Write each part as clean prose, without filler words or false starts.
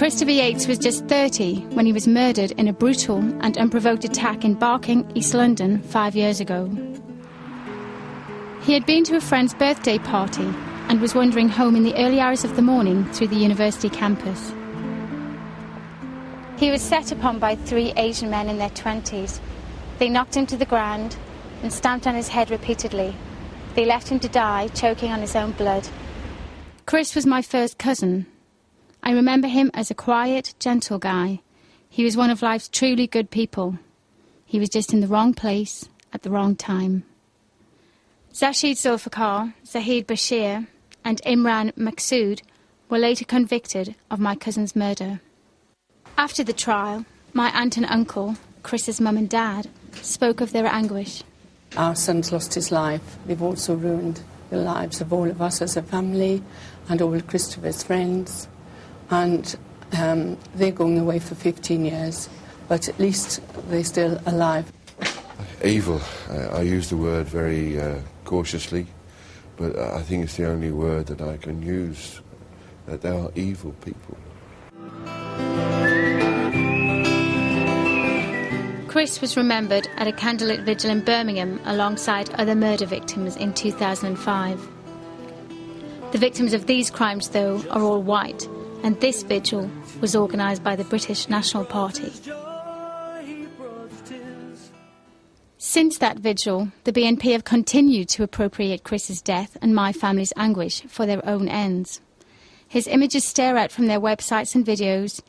Christopher Yates was just 30 when he was murdered in a brutal and unprovoked attack in Barking, East London, 5 years ago. He had been to a friend's birthday party and was wandering home in the early hours of the morning through the university campus. He was set upon by 3 Asian men in their 20s. They knocked him to the ground and stamped on his head repeatedly. They left him to die, choking on his own blood. Chris was my first cousin. I remember him as a quiet, gentle guy. He was one of life's truly good people. He was just in the wrong place at the wrong time. Zashid Zulfikar, Zahid Bashir and Imran Maqsood were later convicted of my cousin's murder. After the trial, my aunt and uncle, Chris's mum and dad, spoke of their anguish. Our son's lost his life. They've also ruined the lives of all of us as a family and all of Christopher's friends. And they're going away for 15 years, but at least they're still alive. Evil. I use the word very cautiously, but I think it's the only word that I can use, that they are evil people. Chris was remembered at a candlelit vigil in Birmingham alongside other murder victims in 2005. The victims of these crimes, though, are all white, and this vigil was organised by the British National Party. Since that vigil, the BNP have continued to appropriate Chris's death and my family's anguish for their own ends. His images stare out from their websites and videos,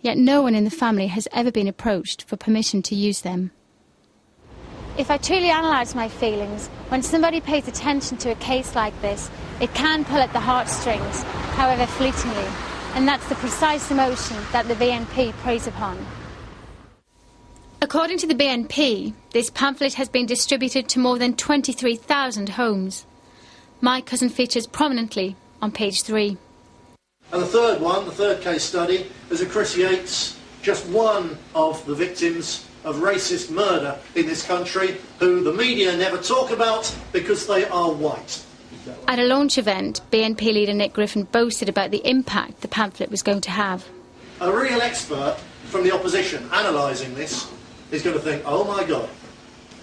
yet no one in the family has ever been approached for permission to use them. If I truly analyse my feelings, when somebody pays attention to a case like this, it can pull at the heartstrings, however fleetingly, and that's the precise emotion that the BNP preys upon. According to the BNP, this pamphlet has been distributed to more than 23,000 homes. My cousin features prominently on page 3. And the third one, the third case study, is a Chris Yates, just one of the victims of racist murder in this country, who the media never talk about because they are white. At a launch event, BNP leader Nick Griffin boasted about the impact the pamphlet was going to have. A real expert from the opposition analysing this is going to think, oh my God,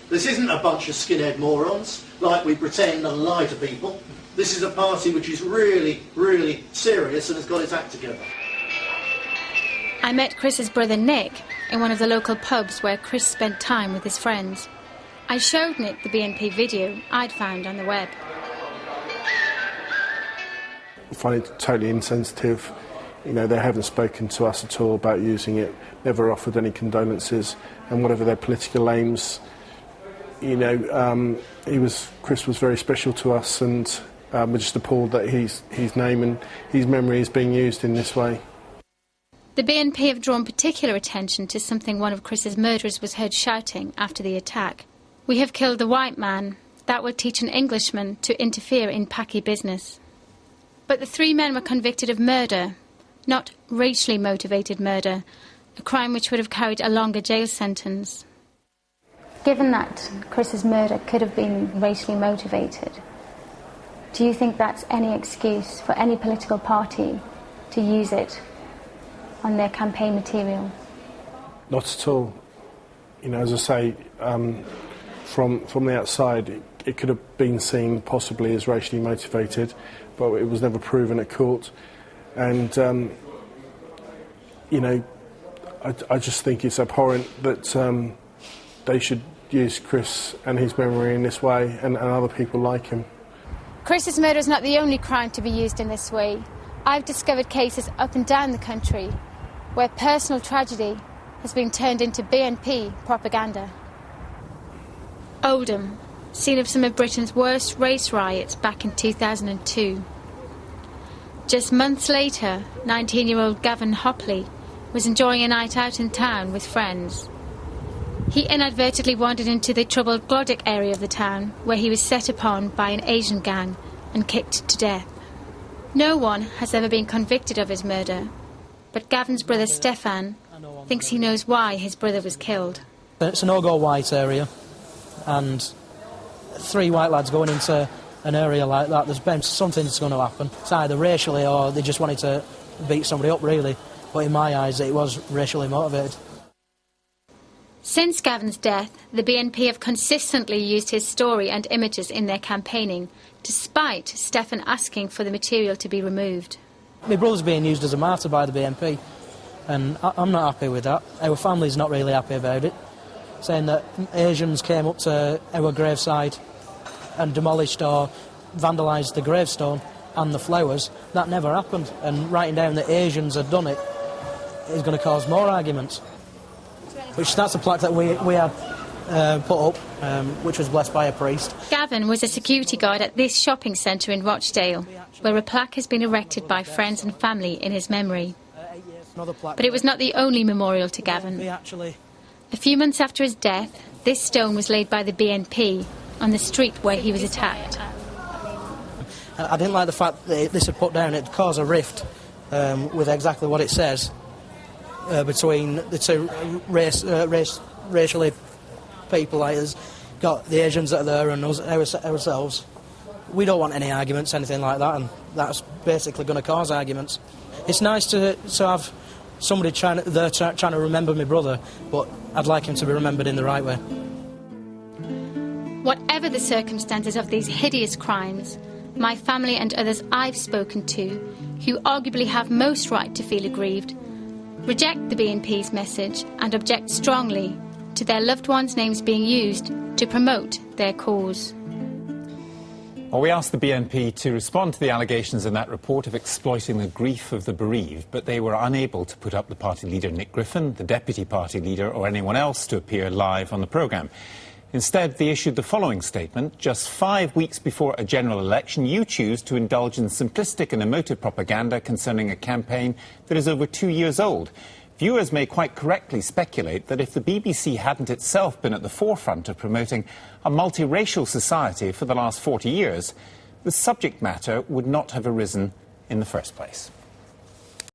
this isn't a bunch of skinhead morons like we pretend and lie to people. This is a party which is really, really serious and has got its act together. I met Chris's brother Nick in one of the local pubs where Chris spent time with his friends. I showed Nick the BNP video I'd found on the web. I find it totally insensitive. You know, they haven't spoken to us at all about using it, never offered any condolences, and whatever their political aims, you know, Chris was very special to us, and we're just appalled that his name and his memory is being used in this way. The BNP have drawn particular attention to something one of Chris's murderers was heard shouting after the attack. "We have killed the white man. That would teach an Englishman to interfere in Paki business." But the 3 men were convicted of murder, not racially motivated murder, a crime which would have carried a longer jail sentence. Given that Chris's murder could have been racially motivated, do you think that's any excuse for any political party to use it on their campaign material? Not at all. You know, as I say, from the outside, it could have been seen possibly as racially motivated, but it was never proven at court. And, you know, I just think it's abhorrent that they should use Chris and his memory in this way, and other people like him. Chris's murder is not the only crime to be used in this way. I've discovered cases up and down the country where personal tragedy has been turned into BNP propaganda. Oldham, scene of some of Britain's worst race riots back in 2002. Just months later, 19-year-old Gavin Hopley was enjoying a night out in town with friends. He inadvertently wandered into the troubled Glodick area of the town, where he was set upon by an Asian gang and kicked to death. No one has ever been convicted of his murder, but Gavin's brother Stefan thinks he knows why his brother was killed. It's an all-go white area, and 3 white lads going into an area like that, there's been something that's going to happen. It's either racially or they just wanted to beat somebody up, really. but in my eyes it was racially motivated. Since Gavin's death, the BNP have consistently used his story and images in their campaigning, despite Stefan asking for the material to be removed. My brother's being used as a martyr by the BNP, and I'm not happy with that. Our family's not really happy about it, saying that Asians came up to our graveside and demolished or vandalised the gravestone and the flowers. That never happened, and writing down that Asians had done it is going to cause more arguments. That's a plaque that we had put up, which was blessed by a priest. Gavin was a security guard at this shopping centre in Rochdale, where a plaque has been erected by friends and family in his memory. But it was not the only memorial to Gavin. A few months after his death, this stone was laid by the BNP on the street where he was attacked. I didn't like the fact that this had put down, it caused a rift with exactly what it says between the two racially people. Like, there's got the Asians that are there and us, ourselves. We don't want any arguments, anything like that, and that's basically going to cause arguments. It's nice to have somebody trying to remember my brother, but I'd like him to be remembered in the right way. Whatever the circumstances of these hideous crimes, my family and others I've spoken to, who arguably have most right to feel aggrieved, reject the BNP's message and object strongly to their loved ones' names being used to promote their cause. Well, we asked the BNP to respond to the allegations in that report of exploiting the grief of the bereaved, but they were unable to put up the party leader Nick Griffin, the deputy party leader, or anyone else to appear live on the programme. Instead, they issued the following statement. Just 5 weeks before a general election, you choose to indulge in simplistic and emotive propaganda concerning a campaign that is over 2 years old. Viewers may quite correctly speculate that if the BBC hadn't itself been at the forefront of promoting a multiracial society for the last 40 years, the subject matter would not have arisen in the first place.